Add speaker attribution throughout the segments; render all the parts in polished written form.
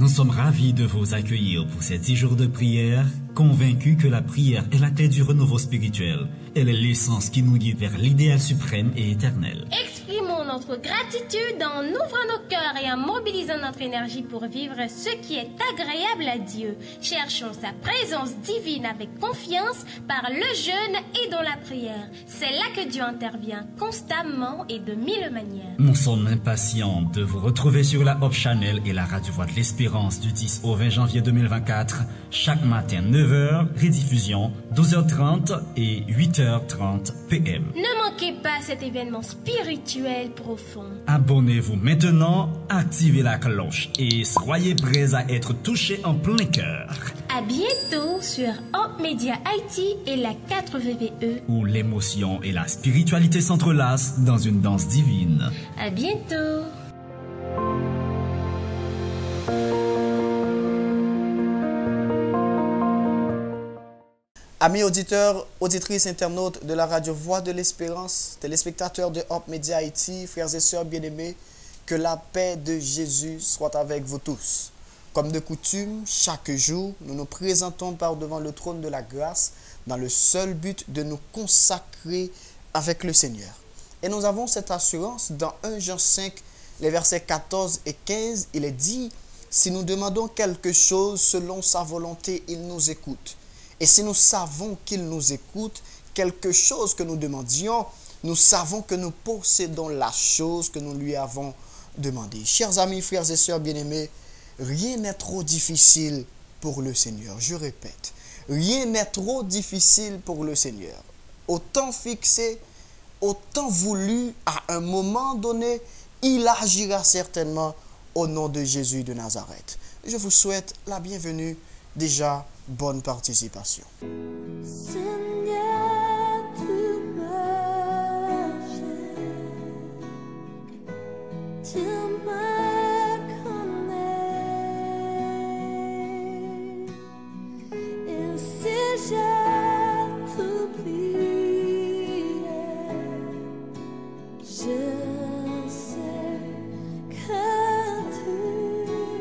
Speaker 1: Nous sommes ravis de vous accueillir pour ces 10 jours de prière, convaincus que la prière est la clé du renouveau spirituel. Elle est l'essence qui nous guide vers l'idéal suprême et éternel.
Speaker 2: Exprimons notre gratitude en ouvrant nos cœurs et en mobilisant notre énergie pour vivre ce qui est agréable à Dieu. Cherchons sa présence divine avec confiance par le jeûne et dans la prière. C'est là que Dieu intervient constamment et de mille manières.
Speaker 1: Nous sommes impatients de vous retrouver sur la Hope Channel et la Radio Voix de l'Espérance du 10 au 20 janvier 2024, chaque matin 9h, rediffusion 12h30 et 8h30 PM.
Speaker 2: Ne manquez pas cet événement spirituel profond.
Speaker 1: Abonnez-vous maintenant, activez la cloche et soyez prêts à être touchés en plein cœur.
Speaker 2: À bientôt sur Hope Media Haïti et la 4VVE,
Speaker 1: où l'émotion et la spiritualité s'entrelacent dans une danse divine.
Speaker 2: À bientôt.
Speaker 3: Amis auditeurs, auditrices, internautes de la radio Voix de l'Espérance, téléspectateurs de Hope Media Haïti, frères et sœurs bien-aimés, que la paix de Jésus soit avec vous tous. Comme de coutume, chaque jour, nous nous présentons par devant le trône de la grâce dans le seul but de nous consacrer avec le Seigneur. Et nous avons cette assurance dans 1 Jean 5, les versets 14 et 15, il est dit, « Si nous demandons quelque chose selon sa volonté, il nous écoute. Et si nous savons qu'il nous écoute, quelque chose que nous demandions, nous savons que nous possédons la chose que nous lui avons demandée. » Chers amis, frères et sœurs bien-aimés, rien n'est trop difficile pour le Seigneur. Je répète, rien n'est trop difficile pour le Seigneur. Au temps fixé, au temps voulu, à un moment donné, il agira certainement au nom de Jésus de Nazareth. Je vous souhaite la bienvenue. Déjà, bonne participation.
Speaker 4: Seigneur, tu marches, tu me connais, et si je t'oublie, je sais que tu m'aimes.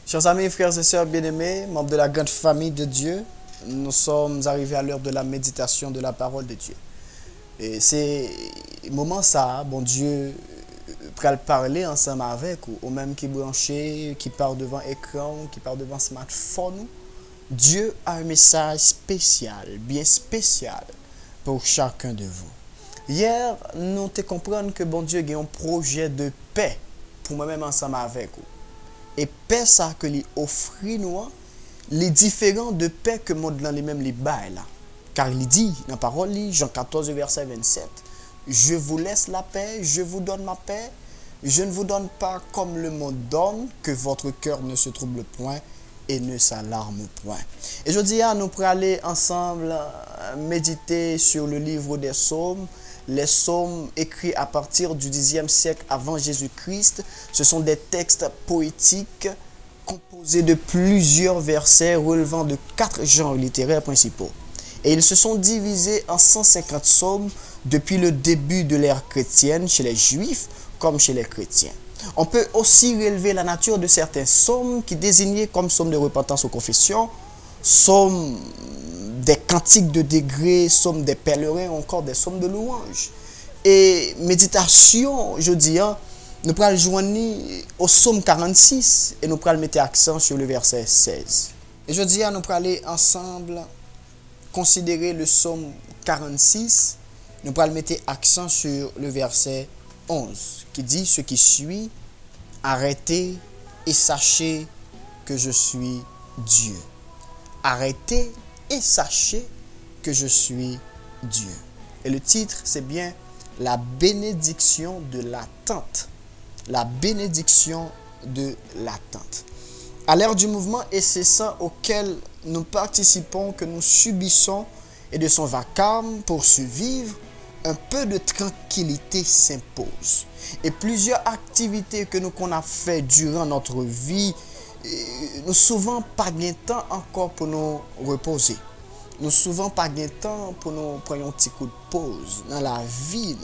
Speaker 3: Chers amis, frères et sœurs bien-aimés, membres de la grande famille de Dieu, nous sommes arrivés à l'heure de la méditation de la parole de Dieu. Et c'est moment ça, bon Dieu, pour parler ensemble avec ou même qui branché, qui part devant écran, qui part devant smartphone. Dieu a un message spécial, bien spécial pour chacun de vous. Hier, nous te comprenons que bon Dieu a un projet de paix pour moi-même ensemble avec vous. Et paix ça que lui offre nous, les différents de paix que monde dans les mêmes les bail là. Car il dit dans la parole, Jean 14, verset 27, je vous laisse la paix, je vous donne ma paix, je ne vous donne pas comme le monde donne, que votre cœur ne se trouble point et ne s'alarme point. Et je dis à nous pour aller ensemble méditer sur le livre des psaumes. Les psaumes écrits à partir du 10e siècle avant Jésus-Christ, ce sont des textes poétiques composés de plusieurs versets relevant de 4 genres littéraires principaux. Et ils se sont divisés en 150 psaumes depuis le début de l'ère chrétienne chez les Juifs comme chez les chrétiens. On peut aussi relever la nature de certains psaumes qui désignaient comme psaumes de repentance aux confessions, psaumes des cantiques de degrés, psaumes des pèlerins, encore des psaumes de louanges. Et méditation, je dis, nous pourrons le joindre au psaume 46 et nous pourrons mettre accent sur le verset 16. Et je dis, nous pourrons aller ensemble considérer le psaume 46, nous pourrons mettre accent sur le verset 11 qui dit ce qui suit, arrêtez et sachez que je suis Dieu. Arrêtez et sachez que je suis Dieu. Et le titre, c'est bien la bénédiction de l'attente. La bénédiction de l'attente. À l'ère du mouvement incessant auquel nous participons, que nous subissons et de son vacarme pour survivre, un peu de tranquillité s'impose. Et plusieurs activités que nous qu'on a fait durant notre vie, nous souvent pas de temps encore pour nous reposer. Nous souvent pas de temps pour nous prendre un petit coup de pause dans la vie.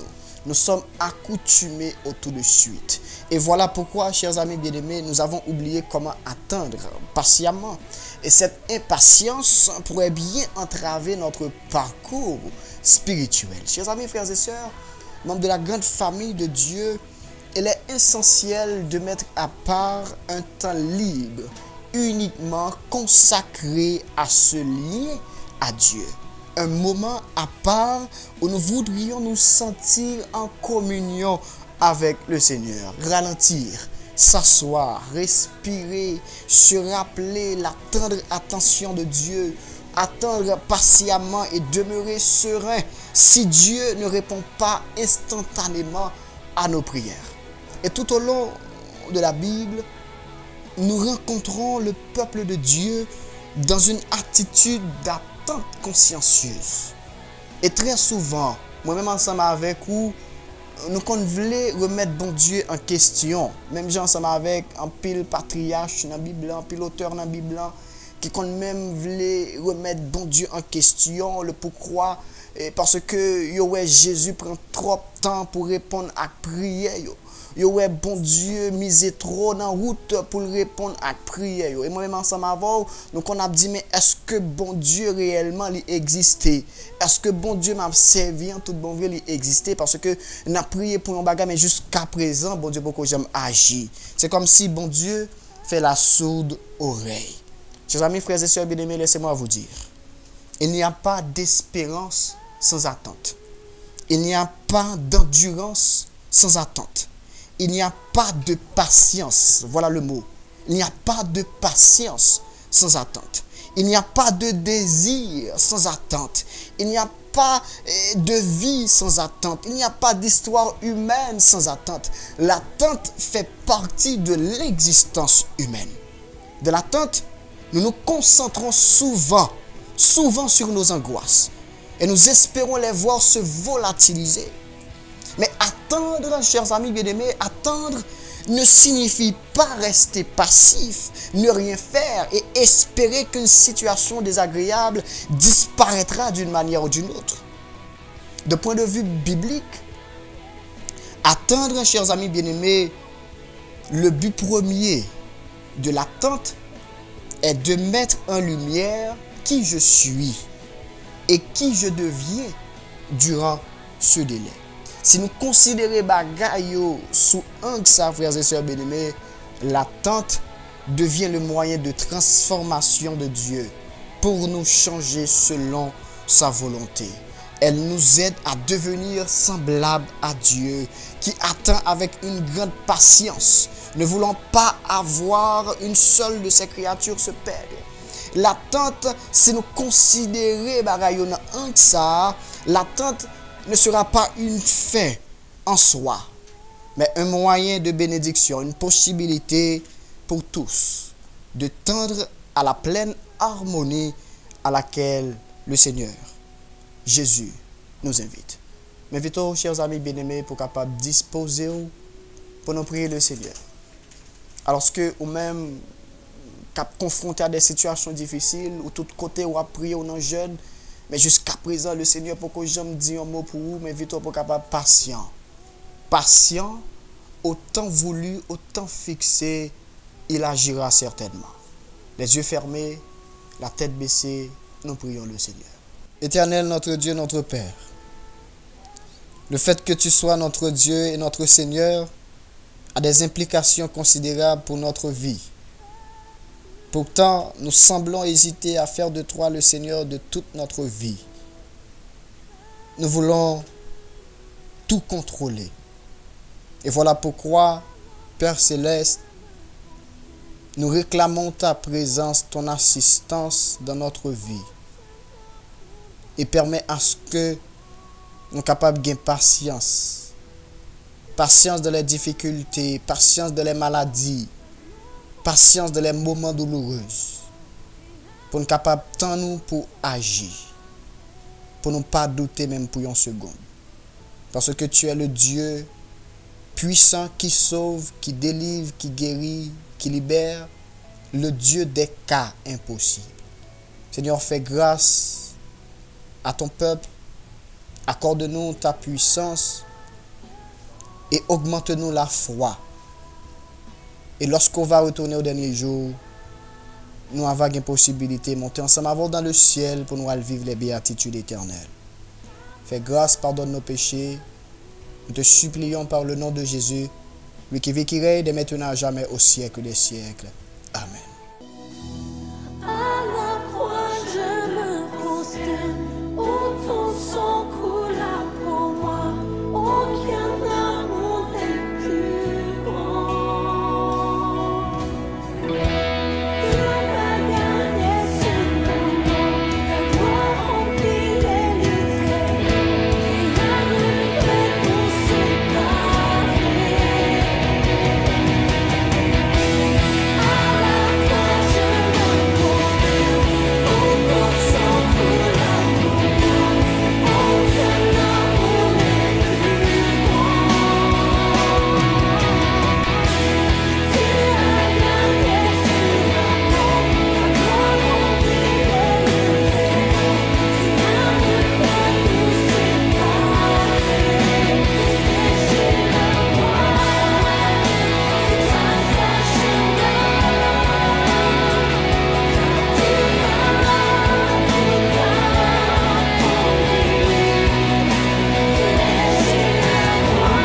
Speaker 3: Nous sommes accoutumés au tout de suite. Et voilà pourquoi, chers amis bien-aimés, nous avons oublié comment attendre patiemment. Et cette impatience pourrait bien entraver notre parcours spirituel. Chers amis, frères et sœurs, membres de la grande famille de Dieu, il est essentiel de mettre à part un temps libre, uniquement consacré à ce lien à Dieu. Un moment à part où nous voudrions nous sentir en communion avec le Seigneur. Ralentir, s'asseoir, respirer, se rappeler la tendre attention de Dieu, attendre patiemment et demeurer serein si Dieu ne répond pas instantanément à nos prières. Et tout au long de la Bible, nous rencontrons le peuple de Dieu dans une attitude d'attente consciencieuse. Et très souvent, moi-même ensemble avec vous, nous voulons remettre bon Dieu en question. Même gens ensemble avec un pile patriarche dans la Bible, un pile auteur dans la Bible, qui même voulait remettre bon Dieu en question, le pourquoi, parce que Jésus prend trop de temps pour répondre à la prière. Bon Dieu misé trop dans la route pour répondre à la prière. Et moi-même ensemble avant, nous on a dit, mais est-ce que bon Dieu réellement il existait? Est-ce que bon Dieu m'a servi en tout bon vrai il existait? Parce que nous avons prié pour un bagage, mais jusqu'à présent, bon Dieu beaucoup j'aime agir. C'est comme si bon Dieu fait la sourde oreille. Chers amis, frères et sœurs bien-aimés, laissez-moi vous dire, il n'y a pas d'espérance sans attente. Il n'y a pas d'endurance sans attente. Il n'y a pas de patience, voilà le mot. Il n'y a pas de patience sans attente. Il n'y a pas de désir sans attente. Il n'y a pas de vie sans attente. Il n'y a pas d'histoire humaine sans attente. L'attente fait partie de l'existence humaine. De l'attente, nous nous concentrons souvent sur nos angoisses. Et nous espérons les voir se volatiliser. Mais attendre, chers amis bien-aimés, attendre ne signifie pas rester passif, ne rien faire et espérer qu'une situation désagréable disparaîtra d'une manière ou d'une autre. De point de vue biblique, attendre, chers amis bien-aimés, le but premier de l'attente est de mettre en lumière qui je suis et qui je deviens durant ce délai. Si nous considérons bagay yo sous angle ça, frères et sœurs bien-aimés, l'attente devient le moyen de transformation de Dieu pour nous changer selon sa volonté. Elle nous aide à devenir semblables à Dieu, qui attend avec une grande patience, ne voulant pas avoir une seule de ses créatures se perdre. L'attente, c'est nous considérer bagay yo nan angle ça, l'attente ne sera pas une fin en soi, mais un moyen de bénédiction, une possibilité pour tous de tendre à la pleine harmonie à laquelle le Seigneur Jésus nous invite. M'invitons, chers amis bien-aimés, pour capable disposer pour nous prier le Seigneur. Alors que ou même cap confronté à des situations difficiles, ou tout côté ou à prier ou non jeune, mais jusqu'à présent le Seigneur pour que j'aime dire un mot pour vous, m'invitons pour capable patient. Patient, autant voulu, autant fixé, il agira certainement. Les yeux fermés, la tête baissée, nous prions le Seigneur. Éternel, notre Dieu, notre Père, le fait que tu sois notre Dieu et notre Seigneur a des implications considérables pour notre vie. Pourtant, nous semblons hésiter à faire de toi le Seigneur de toute notre vie. Nous voulons tout contrôler. Et voilà pourquoi, Père Céleste, nous réclamons ta présence, ton assistance dans notre vie. Et permet à ce que nous soyons capables de gagner patience. Patience dans les difficultés, patience dans les maladies, patience dans les moments douloureux. Pour nous capables tant nous pour agir. Pour ne pas douter même pour une seconde. Parce que tu es le Dieu puissant qui sauve, qui délivre, qui guérit, qui libère, le Dieu des cas impossibles. Seigneur, fais grâce à ton peuple, accorde-nous ta puissance et augmente-nous la foi. Et lorsqu'on va retourner au dernier jour, nous avons une possibilité de monter ensemble avant dans le ciel pour nous aller vivre les béatitudes éternelles. Fais grâce, pardonne nos péchés. Nous te supplions par le nom de Jésus, lui qui vit, qui règne de maintenant à jamais au siècle des siècles. Amen.
Speaker 4: À la croix, je me prosterne, où ton sang coula pour moi. Aucun amour n'est plus grand. Tu m'as gagné ce moment, ta gloire remplit les litres. Rien ne peut nous séparer. À la croix, je me prosterne, où ton sang coula pour moi. Aucun amour n'est plus grand. Tu as gagné ce moment, ta gloire remplit les litres. Rien ne peut nous séparer. Tu déchires la voile, tu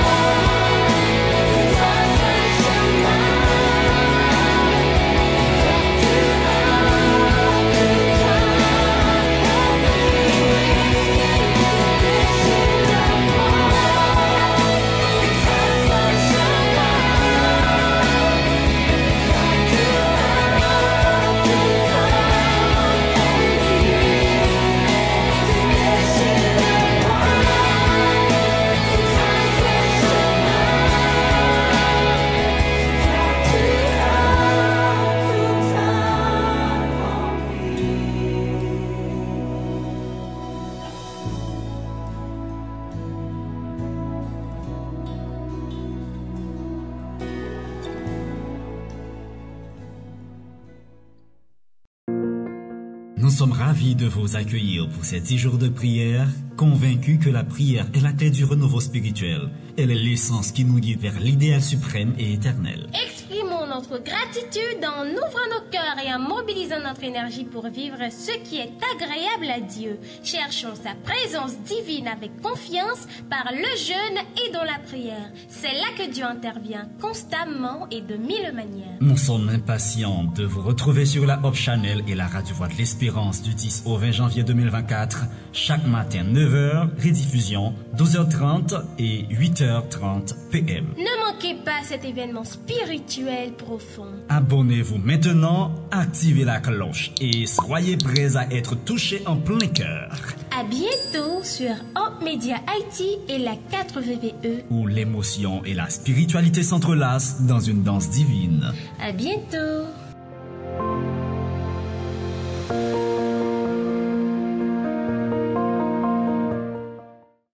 Speaker 4: traces un chemin.
Speaker 1: Nous sommes ravis de vous accueillir pour ces 10 jours de prière, convaincus que la prière est la clé du renouveau spirituel. Elle est l'essence qui nous guide vers l'idéal suprême et éternel.
Speaker 2: Exprimons notre gratitude en ouvrant nos cœurs et en mobilisant notre énergie pour vivre ce qui est agréable à Dieu. Cherchons sa présence divine avec confiance par le jeûne et dans la prière. C'est là que Dieu intervient constamment et de mille manières.
Speaker 1: Nous sommes impatients de vous retrouver sur la Hope Channel et la Radio Voix de l'Espérance du 10 au 20 janvier 2024. Chaque matin 9h, rediffusion 12h30 et 8h30 PM.
Speaker 2: Ne manquez pas cet événement spirituel profond.
Speaker 1: Abonnez-vous maintenant, activez la cloche et soyez prêts à être touchés en plein cœur.
Speaker 2: À bientôt sur Hope Media Haïti et la 4VVE.
Speaker 1: Où l'émotion et la spiritualité s'entrelacent dans une danse divine.
Speaker 2: À bientôt.